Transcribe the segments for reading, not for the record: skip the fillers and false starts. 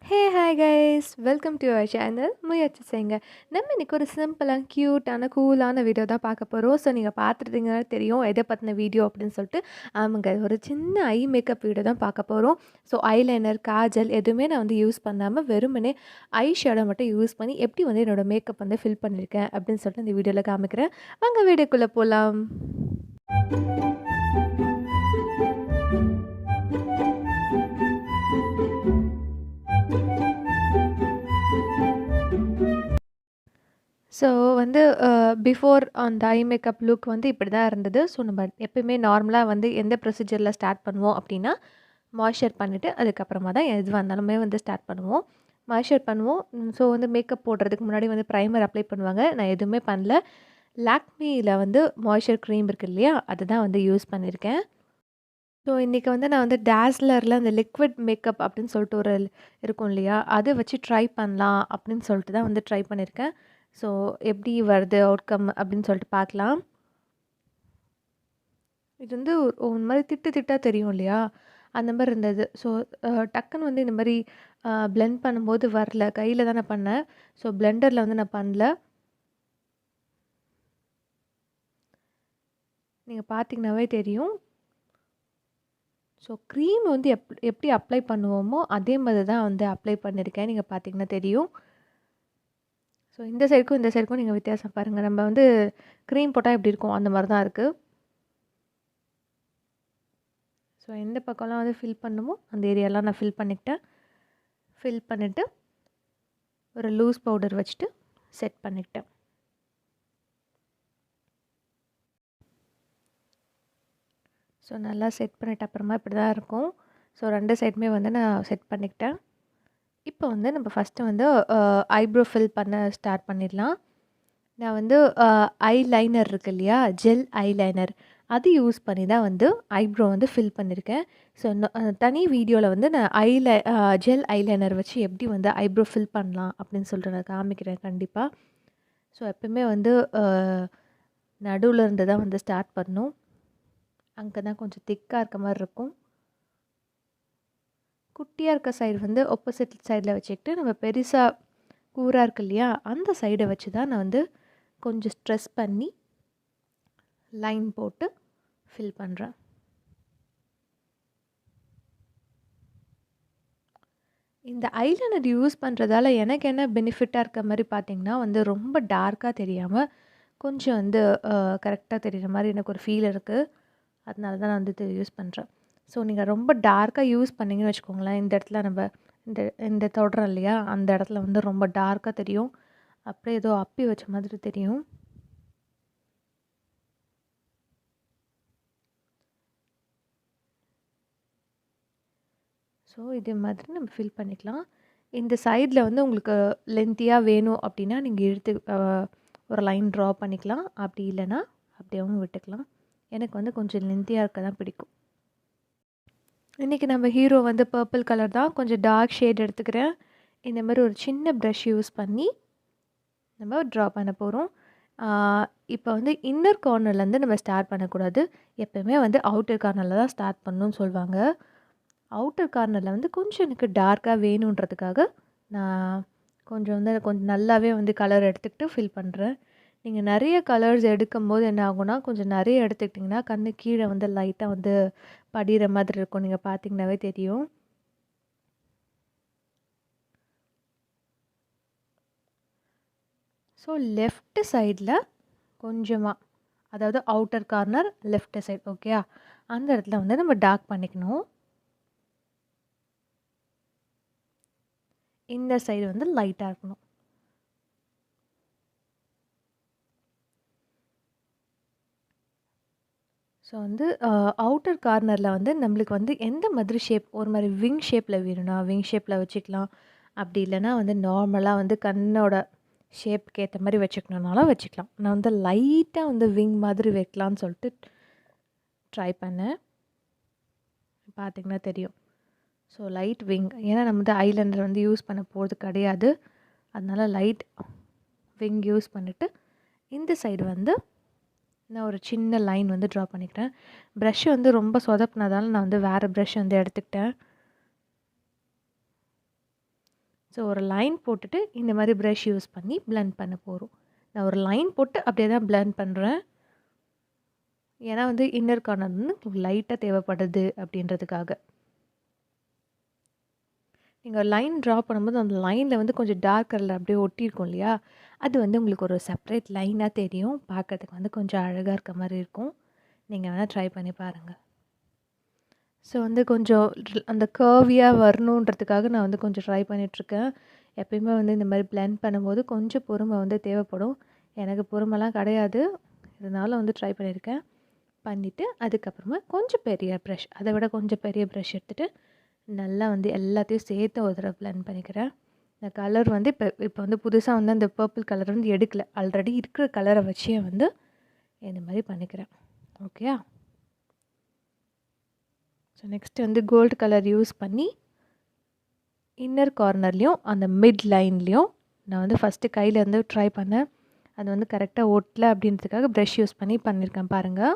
Hey hi guys welcome to your channel முயற்சி செய்யுங்க. நம்ம இன்றைக்கி ஒரு சிம்பிளாக க்யூட்டான கூலான வீடியோ தான் பார்க்க போகிறோம். ஸோ நீங்கள் பார்த்துட்டீங்கன்னா தெரியும் எதை பற்றின வீடியோ அப்படின்னு சொல்லிட்டு. ஆமாங்க, ஒரு சின்ன ஐ மேக்கப் வீடியோ தான் பார்க்க போகிறோம். ஸோ ஐலைனர் காஜல் எதுவுமே நான் வந்து யூஸ் பண்ணாமல் வெறுமனே ஐ ஷேடோ மட்டும் யூஸ் பண்ணி எப்படி வந்து என்னோடய மேக்கப் வந்து ஃபில் பண்ணியிருக்கேன் அப்படின்னு சொல்லிட்டு இந்த வீடியோவில் காமிக்கிறேன். வாங்க வீடியோக்குள்ளே போகலாம். ஸோ வந்து பிஃபோர் அந்த ஐ மேக்கப் லுக் வந்து இப்படி தான் இருந்தது. ஸோ நம்ம எப்பயுமே நார்மலாக வந்து எந்த ப்ரொசீஜரில் ஸ்டார்ட் பண்ணுவோம் அப்படின்னா, மாய்ஸ்சர் பண்ணிவிட்டு அதுக்கப்புறமா தான் எதுவாக இருந்தாலுமே வந்து ஸ்டார்ட் பண்ணுவோம். மாய்ஸ்சர் பண்ணுவோம். ஸோ வந்து மேக்கப் போடுறதுக்கு முன்னாடி வந்து ப்ரைமர் அப்ளை பண்ணுவாங்க. நான் எதுவுமே பண்ணல. லாக்மியில் வந்து மாய்ஸ்சர் க்ரீம் இருக்குது இல்லையா, அதுதான் வந்து யூஸ் பண்ணியிருக்கேன். ஸோ இன்றைக்கி வந்து நான் வந்து டேஸ்லரில் அந்த லிக்விட் மேக்கப் அப்படின்னு சொல்லிட்டு ஒரு இருக்கும் இல்லையா, அதை வச்சு ட்ரை பண்ணலாம் அப்படின்னு சொல்லிட்டு தான் வந்து ட்ரை பண்ணியிருக்கேன். ஸோ எப்படி வருது அவுட்கம் அப்படின்னு சொல்லிட்டு பார்க்கலாம். இது வந்து ஒரு மாதிரி திட்டு திட்டாக தெரியும் இல்லையா, அந்த மாதிரி இருந்தது. ஸோ டக்குன்னு வந்து இந்த மாதிரி பிளெண்ட் பண்ணும்போது வரல. கையில் தான் நான் பண்ணேன். ஸோ பிளெண்டரில் வந்து நான் பண்ணல. நீங்கள் பார்த்தீங்கன்னாவே தெரியும். ஸோ க்ரீம் வந்து எப்படி அப்ளை பண்ணுவோமோ அதே மாதிரி தான் வந்து அப்ளை பண்ணியிருக்கேன். நீங்கள் பார்த்தீங்கன்னா தெரியும். ஸோ இந்த சைடுக்கும் நீங்கள் வித்தியாசம் பாருங்கள். நம்ம வந்து க்ரீம் போட்டால் எப்படி இருக்கும் அந்த மாதிரி தான் இருக்குது. ஸோ எந்த பக்கம்லாம் வந்து ஃபில் பண்ணுமோ அந்த ஏரியாலாம் நான் ஃபில் பண்ணிக்கிட்டேன். ஃபில் பண்ணிவிட்டு ஒரு லூஸ் பவுடர் வச்சுட்டு செட் பண்ணிக்கிட்டேன். ஸோ நல்லா செட் பண்ணிட்ட அப்புறமா இப்படி தான் இருக்கும். ஸோ 2 சைடுமே வந்து நான் செட் பண்ணிக்கிட்டேன். இப்போ வந்து நம்ம ஃபஸ்ட்டு வந்து ஐப்ரோ ஃபில் பண்ண ஸ்டார்ட் பண்ணிடலாம். நான் வந்து ஐலைனர் இருக்கு இல்லையா, ஜெல் ஐலைனர் அது யூஸ் பண்ணி தான் வந்து ஐப்ரோ வந்து ஃபில் பண்ணியிருக்கேன். ஸோ தனி வீடியோவில் வந்து நான் ஜெல் ஐலைனர் வச்சு எப்படி வந்து ஐப்ரோ ஃபில் பண்ணலாம் அப்படின்னு சொல்லிட்டு நான் காமிக்கிறேன் கண்டிப்பாக. ஸோ எப்பவுமே வந்து நடுவில் இருந்து தான் வந்து ஸ்டார்ட் பண்ணணும். அங்கே தான் கொஞ்சம் திக்காக இருக்க மாதிரி இருக்கும். குட்டியாக இருக்க சைடு வந்து ஆப்போசிட் சைடில் வச்சுக்கிட்டு நம்ம பெருசாக கூராக இருக்கு இல்லையா, அந்த சைடை வச்சு தான் நான் வந்து கொஞ்சம் ஸ்ட்ரெஸ் பண்ணி லைன் போட்டு ஃபில் பண்ணுறேன். இந்த ஐலைனர் யூஸ் பண்ணுறதால எனக்கு என்ன பெனிஃபிட்டாக இருக்க மாதிரி பார்த்திங்கன்னா வந்து ரொம்ப டார்க்காக தெரியாமல் கொஞ்சம் வந்து கரெக்டாக தெரிகிற மாதிரி எனக்கு ஒரு ஃபீல் இருக்குது. அதனால தான் நான் வந்து இது யூஸ் பண்ணுறேன். ஸோ நீங்கள் ரொம்ப டார்க்காக யூஸ் பண்ணிங்கன்னு வச்சுக்கோங்களேன், இந்த இடத்துல நம்ம இந்த இந்த தொடுறோம் இல்லையா, அந்த இடத்துல வந்து ரொம்ப டார்க்காக தெரியும். அப்படியே ஏதோ அப்பி வச்ச மாதிரி தெரியும். ஸோ இதே மாதிரி நம்ம ஃபில் பண்ணிக்கலாம். இந்த சைடில் வந்து உங்களுக்கு லென்த்தியாக வேணும் அப்படின்னா நீங்கள் இழுத்து ஒரு லைன் ட்ரா பண்ணிக்கலாம். அப்படி இல்லைன்னா அப்படியேவும் விட்டுக்கலாம். எனக்கு வந்து கொஞ்சம் லென்த்தியாக இருக்க தான் பிடிக்கும். இன்றைக்கி நம்ம ஹீரோ வந்து பர்பிள் கலர் தான், கொஞ்சம் டார்க் ஷேட் எடுத்துக்கிறேன். இந்த மாதிரி ஒரு சின்ன ப்ரஷ் யூஸ் பண்ணி நம்ம ட்ரா பண்ண போகிறோம். இப்போ வந்து இன்னர் கார்னர்லேருந்து நம்ம ஸ்டார்ட் பண்ணக்கூடாது. எப்போயுமே வந்து அவுட்டர் கார்னரில் தான் ஸ்டார்ட் பண்ணணும்னு சொல்லுவாங்க. அவுட்டர் கார்னரில் வந்து கொஞ்சம் எனக்கு டார்க்காக வேணுன்றதுக்காக நான் கொஞ்சம் நல்லாவே வந்து கலர் எடுத்துக்கிட்டு ஃபில் பண்ணுறேன். நீங்கள் நிறைய கலர்ஸ் எடுக்கும்போது என்ன ஆகும்னா, கொஞ்சம் நிறைய எடுத்துக்கிட்டிங்கன்னா கண்ணு கீழே வந்து லைட்டாக வந்து படிகிற மாதிரி இருக்கும். நீங்கள் பார்த்தீங்கன்னாவே தெரியும். ஸோ லெஃப்ட் சைடில் கொஞ்சமாக, அதாவது அவுட்டர் கார்னர் லெஃப்ட் சைடு, ஓகேயா, அந்த இடத்துல வந்து நம்ம டார்க் பண்ணிக்கணும். இந்த சைடு வந்து லைட்டாக இருக்கணும். ஸோ வந்து அவுட்டர் கார்னரில் வந்து நம்மளுக்கு வந்து எந்த மாதிரி ஷேப், ஒரு மாதிரி விங் ஷேப்பில் வேணும்னா விங் ஷேப்பில் வச்சுக்கலாம். அப்படி இல்லைன்னா வந்து நார்மலாக வந்து கண்ணோட ஷேப்புக்கு ஏற்ற மாதிரி வச்சுக்கணுன்னாலும் வச்சுக்கலாம். நான் வந்து லைட்டாக வந்து விங் மாதிரி வைக்கலான்னு சொல்லிட்டு ட்ரை பண்ணேன். பார்த்திங்கன்னா தெரியும். ஸோ லைட் விங், ஏன்னா நம்ம வந்து ஐலைனர் வந்து யூஸ் பண்ண போகிறது கிடையாது. அதனால் லைட் விங் யூஸ் பண்ணிவிட்டு இந்த சைடு வந்து நான் ஒரு சின்ன லைன் வந்து ட்ரா பண்ணிக்கிறேன். ப்ரஷ் வந்து ரொம்ப சொதப்புனதால நான் வந்து வேறு ப்ரஷ் வந்து எடுத்துக்கிட்டேன். ஸோ ஒரு லைன் போட்டுட்டு இந்த மாதிரி ப்ரஷ் யூஸ் பண்ணி பிளெண்ட் பண்ண போகிறோம். நான் ஒரு லைன் போட்டு அப்படியே தான் பிளெண்ட் பண்ணுறேன். ஏன்னா வந்து இன்னர் கார்னர் வந்து லைட்டாக தேவைப்படுது அப்படின்றதுக்காக. நீங்கள் ஒரு லைன் ட்ரா பண்ணும்போது அந்த லைனில் வந்து கொஞ்சம் டார்க் கலரில் அப்படியே ஒட்டியிருக்கும் இல்லையா, அது வந்து உங்களுக்கு ஒரு செப்பரேட் லைனாக தெரியும். பார்க்கறதுக்கு வந்து கொஞ்சம் அழகாக இருக்க மாதிரி இருக்கும். நீங்கள் வேணால் ட்ரை பண்ணி பாருங்கள். ஸோ வந்து கொஞ்சம் அந்த கர்வியாக வரணுன்றதுக்காக நான் வந்து கொஞ்சம் ட்ரை பண்ணிகிட்ருக்கேன். எப்பயுமே வந்து இந்த மாதிரி பிளெண்ட் பண்ணும்போது கொஞ்சம் பொறுமை வந்து தேவைப்படும். எனக்கு பொறுமைலாம் கிடையாது. இதனால் வந்து ட்ரை பண்ணியிருக்கேன். பண்ணிவிட்டு அதுக்கப்புறமா கொஞ்சம் பெரிய ப்ரஷ், அதை விட கொஞ்சம் பெரிய ப்ரஷ் எடுத்துகிட்டு நல்லா வந்து எல்லாத்தையும் சேர்த்து ஒரு தடவை பிளெண்ட் பண்ணிக்கிறேன். இந்த கலர் வந்து இப்போ வந்து புதுசாக வந்து அந்த பர்பிள் கலர் வந்து எடுக்கலை. ஆல்ரெடி இருக்கிற கலரை வச்சே வந்து இந்த மாதிரி பண்ணிக்கிறேன். ஓகே. ஸோ நெக்ஸ்ட்டு வந்து கோல்டு கலர் யூஸ் பண்ணி இன்னர் கார்னர்லேயும் அந்த மிட் லைன்லேயும் நான் வந்து ஃபஸ்ட்டு கையில் வந்து ட்ரை பண்ணேன். அது வந்து கரெக்டாக ஒட்டலை அப்படின்றதுக்காக ப்ரஷ் யூஸ் பண்ணி பண்ணியிருக்கேன் பாருங்கள்.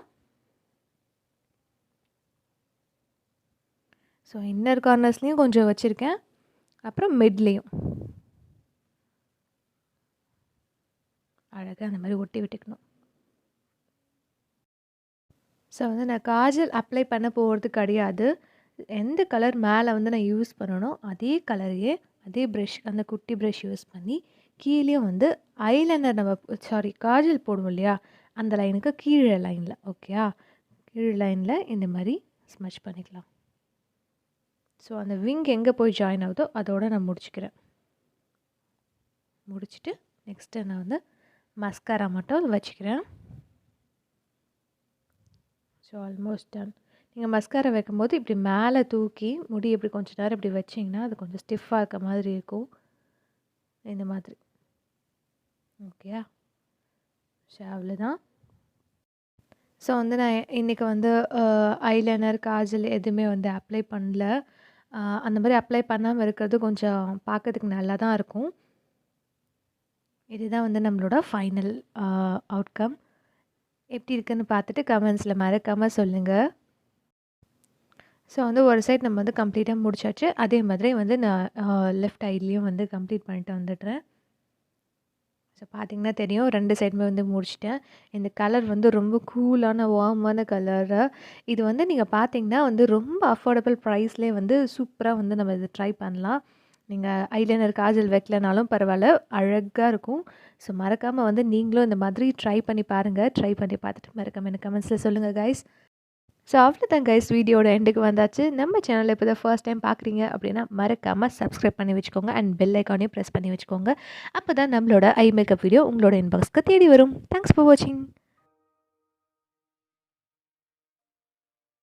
ஸோ இன்னர் கார்னர்ஸ்லேயும் கொஞ்சம் வச்சுருக்கேன், அப்புறம் மிட்லேயும் அழகாக அந்த மாதிரி ஒட்டி விட்டுக்கணும். ஸோ வந்து நான் காஜல் அப்ளை பண்ண போகிறது கிடையாது. எந்த கலர் மேலே வந்து நான் யூஸ் பண்ணணும் அதே கலரையே அதே ப்ரஷ், அந்த குட்டி ப்ரஷ் யூஸ் பண்ணி கீழேயும் வந்து ஐலைனர் நம்ம காஜல் போடுவோம் இல்லையா, அந்த லைனுக்கு கீழே லைனில், ஓகேயா, கீழே லைனில் இந்த மாதிரி ஸ்மச் பண்ணிக்கலாம். ஸோ அந்த விங் எங்கே போய் ஜாயின் ஆகுதோ அதோடு நான் முடிச்சுக்கிறேன். முடிச்சுட்டு நெக்ஸ்ட்டு நான் வந்து மஸ்காரா மட்டும் வச்சுக்கிறேன். So almost done. நீங்கள் மஸ்காரா வைக்கும்போது இப்படி மேலே தூக்கி முடி இப்படி கொஞ்சம் நேரம் இப்படி வச்சிங்கன்னா அது கொஞ்சம் ஸ்டிஃபாக இருக்க மாதிரி இருக்கும். இந்த மாதிரி. ஓகேயா. ஸோ அவ்வளோதான். ஸோ வந்து நான் இன்றைக்கி வந்து ஐலைனர், காஜல் எதுவுமே வந்து அப்ளை பண்ணல. அந்த மாதிரி அப்ளை பண்ணாமல் இருக்கிறது கொஞ்சம் பார்க்கறதுக்கு நல்லா தான் இருக்கும். இதுதான் வந்து நம்மளோட ஃபைனல் அவுட்கம். எப்படி இருக்குன்னு பார்த்துட்டு கமெண்ட்ஸில் மறக்காமல் சொல்லுங்கள். ஸோ வந்து ஒரு சைட் நம்ம வந்து கம்ப்ளீட்டாக முடிச்சாச்சு. அதே மாதிரி வந்து நான் லெஃப்ட் ஐட்லேயும் வந்து கம்ப்ளீட் பண்ணிட்டு வந்துடுறேன். ஸோ பார்த்திங்கன்னா தெரியும், 2 சைடுமே வந்து முடிச்சிட்டேன். இந்த கலர் வந்து ரொம்ப கூலான வார்மான கலரு. இது வந்து நீங்கள் பார்த்தீங்கன்னா வந்து ரொம்ப அஃபோர்டபுள் ப்ரைஸ்லேயே வந்து சூப்பராக வந்து நம்ம இது ட்ரை பண்ணலாம். நீங்கள் ஐலைனர், காஜல் வைக்கலனாலும் பரவாயில்ல, அழகாக இருக்கும். ஸோ மறக்காமல் வந்து நீங்களும் இந்த மாதிரி ட்ரை பண்ணி பாருங்கள். ட்ரை பண்ணி பார்த்துட்டு மறக்காமல் எனக்கு கமெண்ட்ஸில் சொல்லுங்கள் கைஸ். ஸோ அவ்வளோதான் கைஸ், வீடியோட எண்டுக்கு வந்தாச்சு. நம்ம சேனலில் இப்போ தான் ஃபர்ஸ்ட் டைம் பார்க்குறீங்க அப்படின்னா மறக்காமல் சப்ஸ்கிரைப் பண்ணி வச்சுக்கோங்க அண்ட் பெல் ஐக்கானையும் ப்ரெஸ் பண்ணி வச்சுக்கோங்க. அப்போ தான் நம்மளோட ஐ மேக்கப் வீடியோ உங்களோட இன்பாக்ஸ்க்கு தேடி வரும். தேங்க்ஸ் ஃபார் வாட்சிங்.